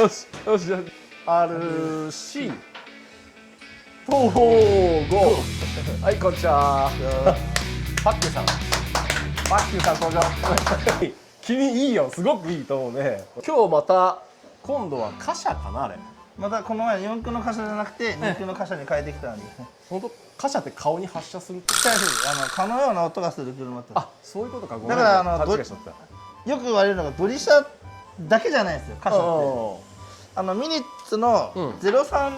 よしよしよし。RC 東方5。はい、こんにちは。パッキュさん。パッキュさん登場。君いいよ、すごくいいと思うね。今日また今度は貨車かなあれ。またこの前四駆の貨車じゃなくて二駆の貨車に変えてきたんですね。本当貨車って顔に発射するって。蚊のような音がする車って。あ、そういうことか。ごめん。だから勘違いしちゃった。よく言われるのがドリシャだけじゃないですよ、貨車って。ミニッツの03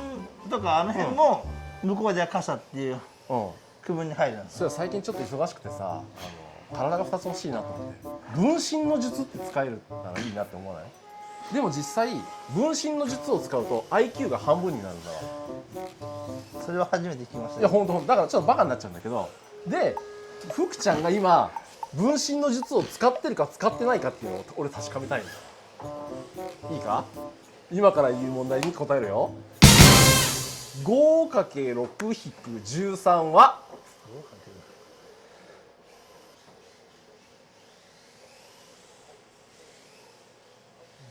とかあの辺も向こうでは貨車っていう区分に入るんです。それは最近ちょっと忙しくてさ、体が2つ欲しいなと思って。分身の術って使えるならいいなって思わない？でも実際分身の術を使うと IQ が半分になるんだわ。それは初めて聞きました。いや本当だからちょっとバカになっちゃうんだけど、で福ちゃんが今分身の術を使ってるか使ってないかっていうのを俺確かめたいんだ。いいか？今から言う問題に答えるよ。 5×6-13 は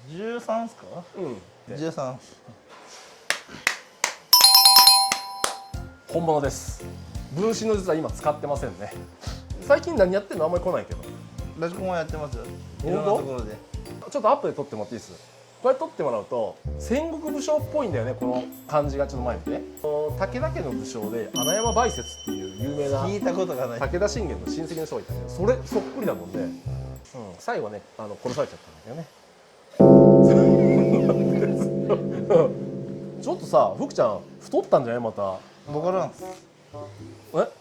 13ですか？うん、13。本物です。分身の術は今使ってませんね。最近何やってんの？あんまり来ないけど。ラジコンはやってますよ。いろんなところで。ちょっとアップで撮ってもらっていいです？これ撮ってもらうと戦国武将っぽいんだよね、この感じが。ちょっと前にね、武田家の武将で穴山梅雪っていう有名な聞いたことがない。武田信玄の親戚の人がいたんだけど、それそっくりだもんで、最後ね殺されちゃったんだけどね。ちょっとさ、福ちゃん太ったんじゃない？また。ボカロンです。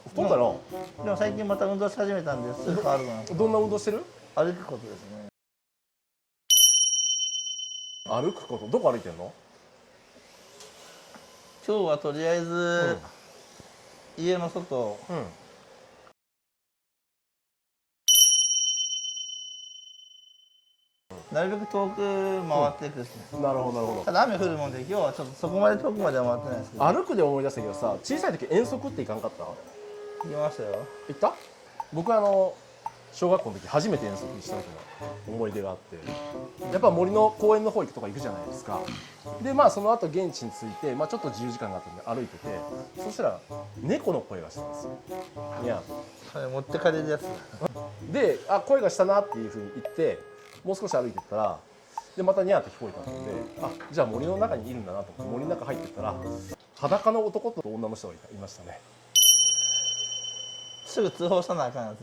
太ったの？でも最近また運動し始めたんですぐ変わるかな。どんな運動してる？歩くことですね。歩くこと？どこ歩いてんの？今日はとりあえず、家の外、なるべく遠く回っていくですね。なるほどなるほど。ただ雨降るもんで今日はちょっとそこまで遠くまでは回ってないですけど。歩くで思い出したけどさ、小さい時遠足って行かんかった？行きましたよ。行った？僕小学校の時初めて遠足した時の思い出があって、やっぱ森の公園の方行くとか行くじゃないですか。でその後現地に着いて、ちょっと自由時間があったんで歩いてて、そしたら猫の声がしたんですよ。いや、それ持ってかれるやつ。で声がしたなっていうふうに言って、もう少し歩いてったら、でまたニャーって聞こえたので、じゃあ森の中にいるんだなと思って森の中入ってったら、裸の男と女の人がいましたね。すぐ通報したなあかんやつ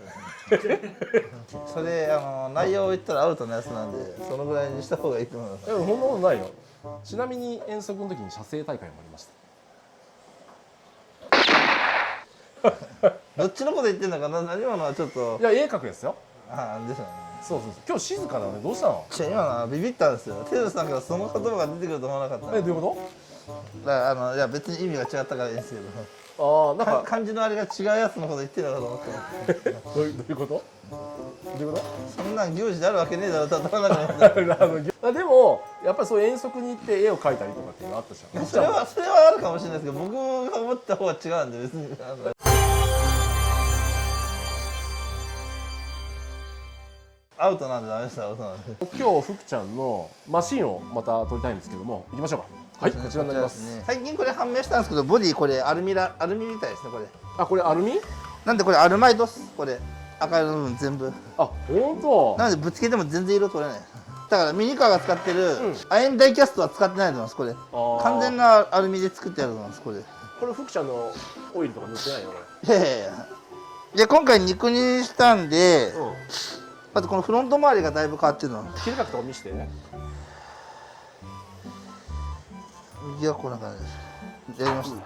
ですね。それ内容を言ったらアウトのやつなんで、そのぐらいにした方がいいと思います。そんなことないよ。ちなみに遠足の時に写生大会もありました。どっちのこと言ってんのかな、何今のはちょっと。いや、絵描くですよ。ですよね。そう。今日静かなのでどうしたの？今のはビビったんですよ。テルさんからその言葉が出てくると思わなかった。どういうこだからいや別に意味が違ったからいいんですけど。なんか漢字のあれが違うやつのこと言ってるのかと思って。どういうこと？どういうこそんなん行事であるわけねえだろ、頭の中に。でもやっぱりそういう遠足に行って絵を描いたりとかっていうのあったじゃん。それはあるかもしれないですけど、僕が思った方は違うんで別に。アウトなんでダメです。アウトなんで。今日福ちゃんのマシンをまた撮りたいんですけども、行きましょうか。はい、こちらになります。最近これ判明したんですけど、ボディこれアルミみたいですね、これ。これアルミ？なんでこれアルマイドっす、これ。赤色の部分全部。本当。なのでぶつけても全然色取れない。だからミニカーが使ってる亜鉛ダイキャストは使ってないと思います、これ。完全なアルミで作ってあると思います、これ。これ福ちゃんのオイルとか塗ってないよ、これ。で今回肉にしたんで、あとこのフロント周りがだいぶ変わってるの。切れ角とか見せてね。右はこんな感じです。やりました。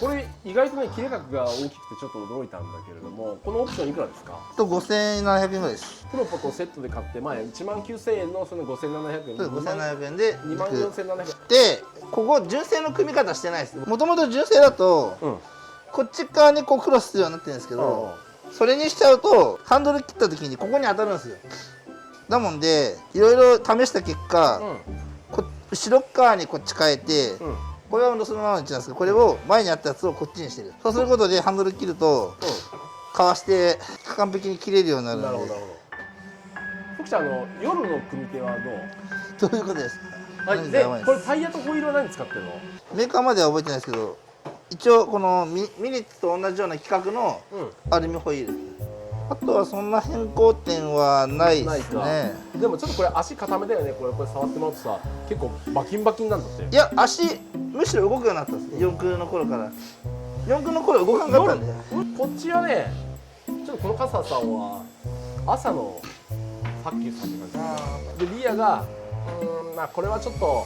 これ意外とね、切れ角が大きくてちょっと驚いたんだけれども、このオプションいくらですか？5700円ぐらいです。プロポとセットで買って前19000円のその5700円。5700円で24700円。で、ここ純正の組み方してないです。もともと純正だと、こっち側にこうクロスするようになってるんですけど、それにしちゃうとハンドル切った時にここに当たるんですよ。だもんでいろいろ試した結果、後ろ側にこっち変えて、これはそのままにしてなんですけど、これを前にあったやつをこっちにしてる。そうすることでハンドル切ると、かわして完璧に切れるようになるので。なるほど。福ちゃん夜の組み手はどう？どういうことですか？はい、でこれタイヤとホイールは何使ってるの？メーカーまでは覚えてないですけど、一応このミニッツと同じような規格のアルミホイール、あとはそんな変更点はないですね。でもちょっとこれ足固めだよね。これ触ってもらうとさ、結構バキンバキンなんだって。いや、足むしろ動くようになったんです。四駆の頃から。四駆の頃動かんかったんで。こっちはね、ちょっとこの傘さんは朝のファッキューさんって感じで、リアがまあこれはちょっと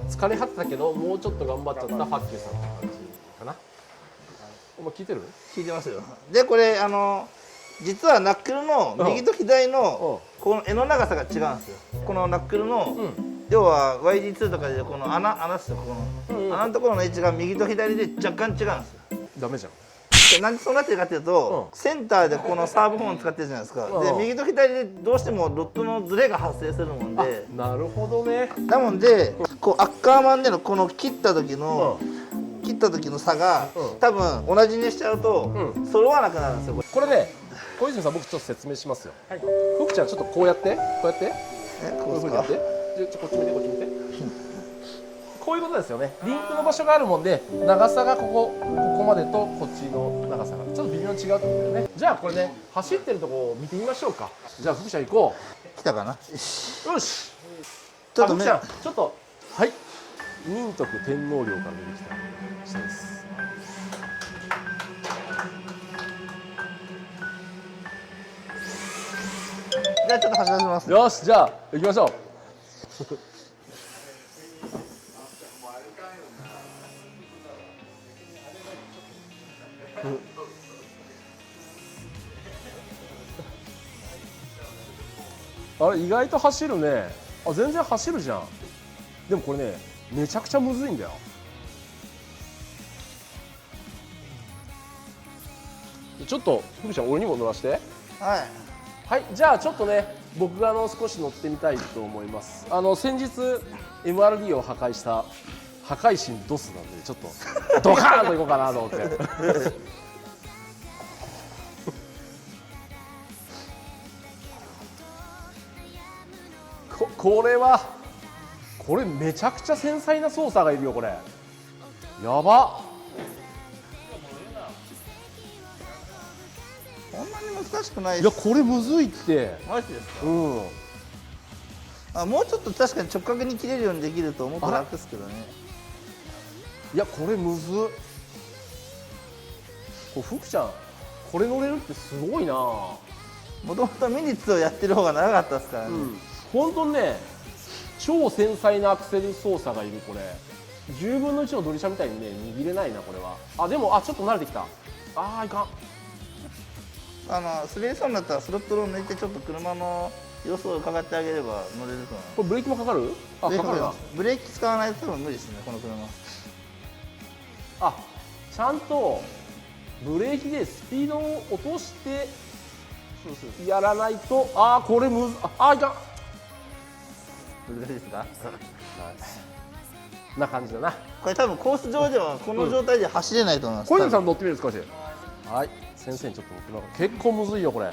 疲れ果てたけどもうちょっと頑張っちゃったファッキューさんって感じかな。お前聞いてる？聞いてますよ。でこれ実はナックルの右と左のこの柄の長さが違うんですよ。このナックルの、要は YD2 とかでこの穴ですよ。この穴のところの位置が右と左で若干違うんですよ。ダメじゃん。なんでそうなってるかっていうと、センターでこのサーブホーン使ってるじゃないですか。で右と左でどうしてもロッドのズレが発生するもんで。なるほどね。なもんでこうアッカーマンでのこの切った時の差が多分同じにしちゃうと揃わなくなるんですよ。これね、小泉さん僕ちょっと説明しますよ。福ちゃんちょっとこうやってこういうふうにやって。こっち見てこっち見て。こういうことですよね。リンクの場所があるもんで、長さがここまでとこっちの長さがちょっと微妙に違うってことだよね。じゃあこれね、走ってるとこを見てみましょうか。じゃあ福ちゃん行こ来たかな。う。よし。ちょっと福ちゃんちょっとはい。仁徳天皇陵から出てきた下です。じゃあちょっと走らせます。よし、じゃあ行きましょう。あれ意外と走るね。あ、全然走るじゃん。でもこれね、めちゃくちゃむずいんだよ。ちょっと福ちゃん俺にも乗らして。はい。はい、じゃあちょっとね、僕が少し乗ってみたいと思います。先日 MRD を破壊した破壊神ドスなんで、ちょっとドカーンといこうかなと思って。これめちゃくちゃ繊細な操作がいるよ。これやば。こんなに難しくないいや、これむずいって。マジですか。うん。もうちょっと確かに直角に切れるようにできるともっと楽ですけどね。いや、これむずっ。福ちゃんこれ乗れるってすごいな。もともとミニッツをやってる方が長かったですからね。本当にね、超繊細なアクセル操作がいる。これ10分の1のドリシャみたいにね握れないなこれは。あ、でもちょっと慣れてきた。いかん。滑りそうになったらスロットルを抜いてちょっと車の様子を伺ってあげれば乗れると思います。これブレーキもかかる？かかるな。ブレーキ使わないと多分無理ですね、この車。ちゃんとブレーキでスピードを落としてやらないと。これむずいかん。難しいですか？な感じだな。これ多分コース上ではこの状態で走れないと思います。小泉さん乗ってみる少し。はい、先生にちょっと乗ってもらう。結構むずいよこれ。い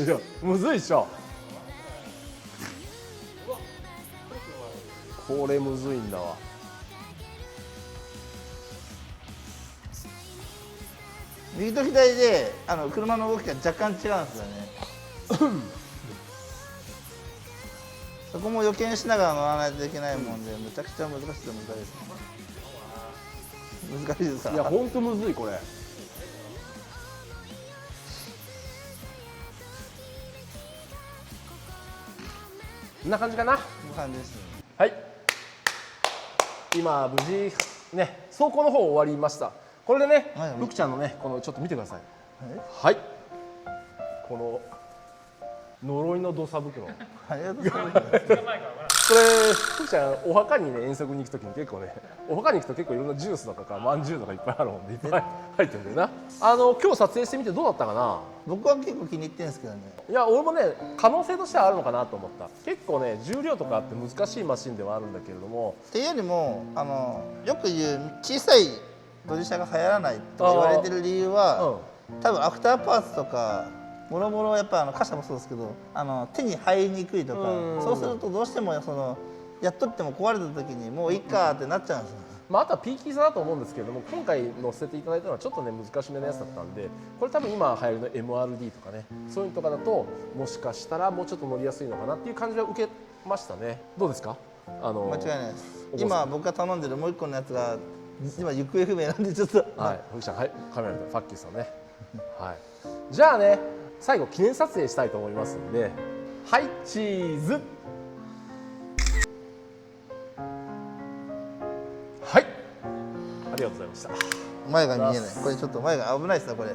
や、むずいっしょ。これむずいんだわ。右と左で車の動きが若干違うんですよね。そこも予見しながら乗らないといけないもんで、めちゃくちゃ難しいですね。難しいですか？いや、ほんとむずいこれ。こんな感じかな。こんな感じですね。はい。今無事ね、走行の方終わりました。これでね、福ちゃんのね、このちょっと見てください。はい。この呪いの土佐袋。ありがとうございます。これ福ちゃんお墓にね遠足に行くときに結構ね、お墓に行くと結構いろんなジュースだとかまんじゅうとかいっぱいあるもんでいっぱい入ってるんだよな。今日撮影してみてどうだったかな。僕は結構気に入ってるんですけどね。いや俺もね可能性としてはあるのかなと思った。結構ね重量とかあって難しいマシンではあるんだけれども。っていうよりもよく言う小さいドリシャが流行らないと言われてる理由は、多分アフターパーツとかもろもろやっぱ貨車もそうですけど手に入りにくいとか、そうするとどうしてもやっとっても壊れた時にもういいかってなっちゃうんですよ。まあ、あとはピーキーさだと思うんですけれども、今回載せていただいたのはちょっとね難しめのやつだったんで、これ多分今流行りの MRD とかね、そういうのとかだともしかしたらもうちょっと乗りやすいのかなっていう感じは受けましたね。どうですか？間違いないです。今僕が頼んでるもう一個のやつが今行方不明なんでちょっとはい、藤井さん、はい、カメラでファッキーさんね。はい。じゃあね、最後記念撮影したいと思いますんで、はい、チーズ。はい。ありがとうございました。前が見えない。これちょっと前が危ないですねこれ。